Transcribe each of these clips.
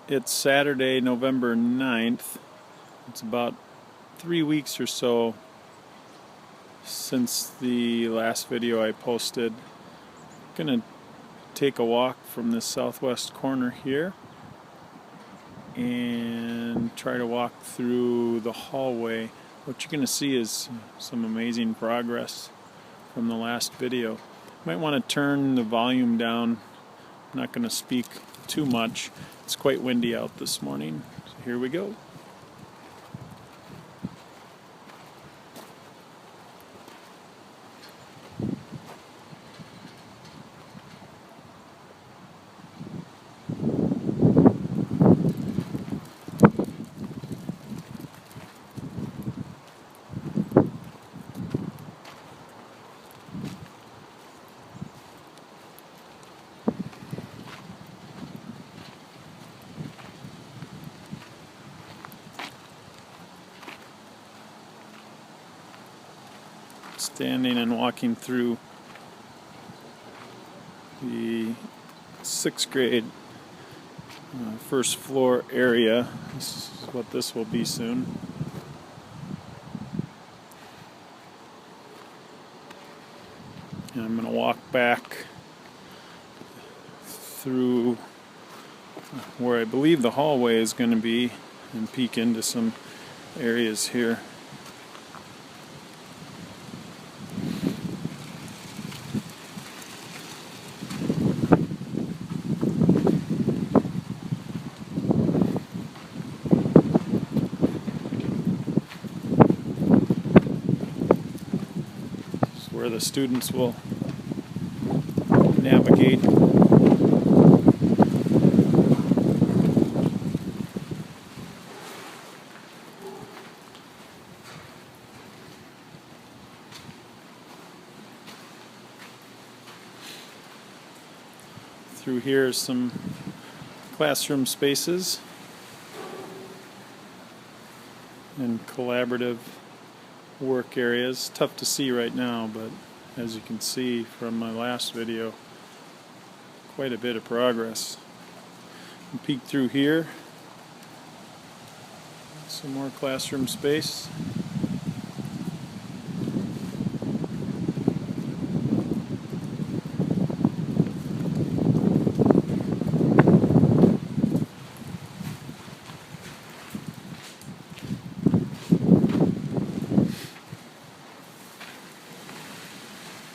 It's Saturday, November 9th. It's about 3 weeks or so since the last video I posted. I'm gonna take a walk from the southwest corner here and try to walk through the hallway. What you're gonna see is some amazing progress from the last video. Might want to turn the volume down. I'm not going to speak too much. It's quite windy out this morning. So here we go. Standing and walking through the 6th grade first floor area. This is what this will be soon. And I'm going to walk back through where I believe the hallway is going to be and peek into some areas here. Where the students will navigate. Through here is some classroom spaces and collaborative work areas. Tough to see right now, but as you can see from my last video, quite a bit of progress. And peek through here, some more classroom space.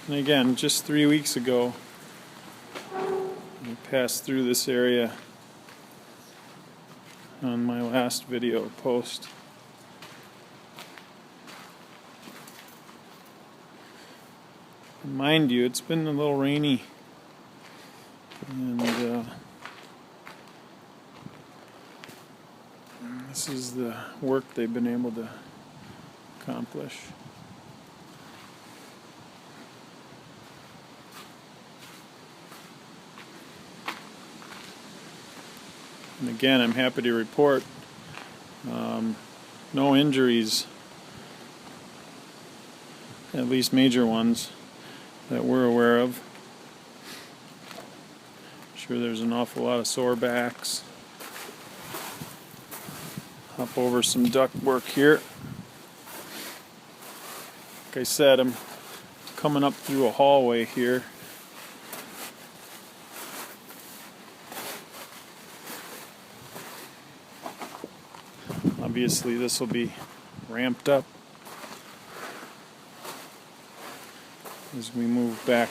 And again, just 3 weeks ago, I passed through this area on my last video post. And mind you, it's been a little rainy, and this is the work they've been able to accomplish. And again, I'm happy to report no injuries, at least major ones that we're aware of. I'm sure there's an awful lot of sore backs. Hop over some duct work here. Like I said, I'm coming up through a hallway here. Obviously this will be ramped up as we move back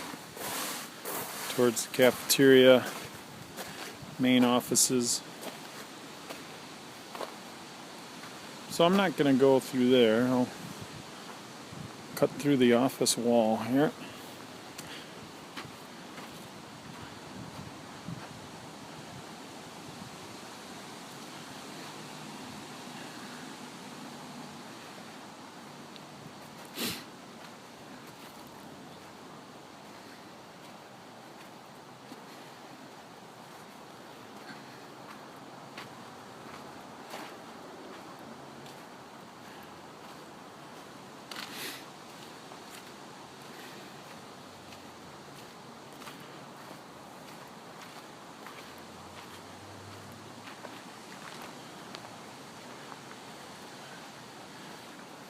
towards the cafeteria, main offices. So I'm not going to go through there. I'll cut through the office wall here.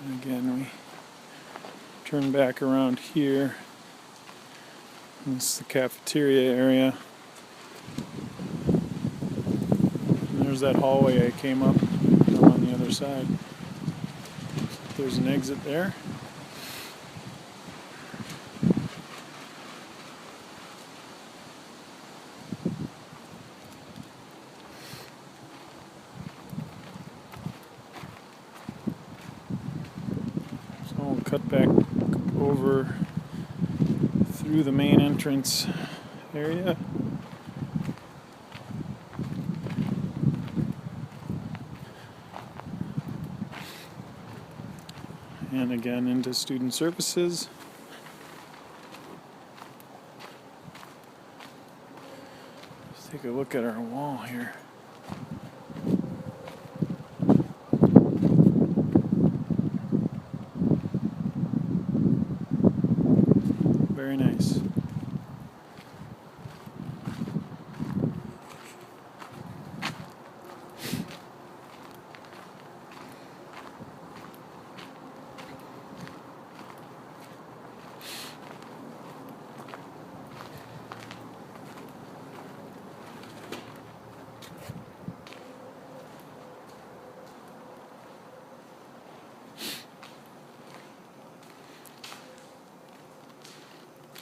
And again, we turn back around here. This is the cafeteria area. And there's that hallway I came up on the other side. There's an exit there. So we'll cut back over through the main entrance area. And again into student services. Let's take a look at our wall here. Very nice.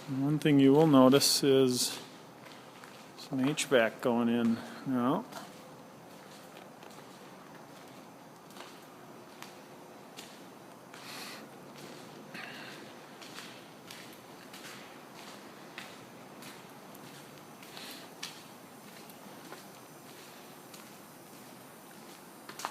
And one thing you will notice is some HVAC going in now.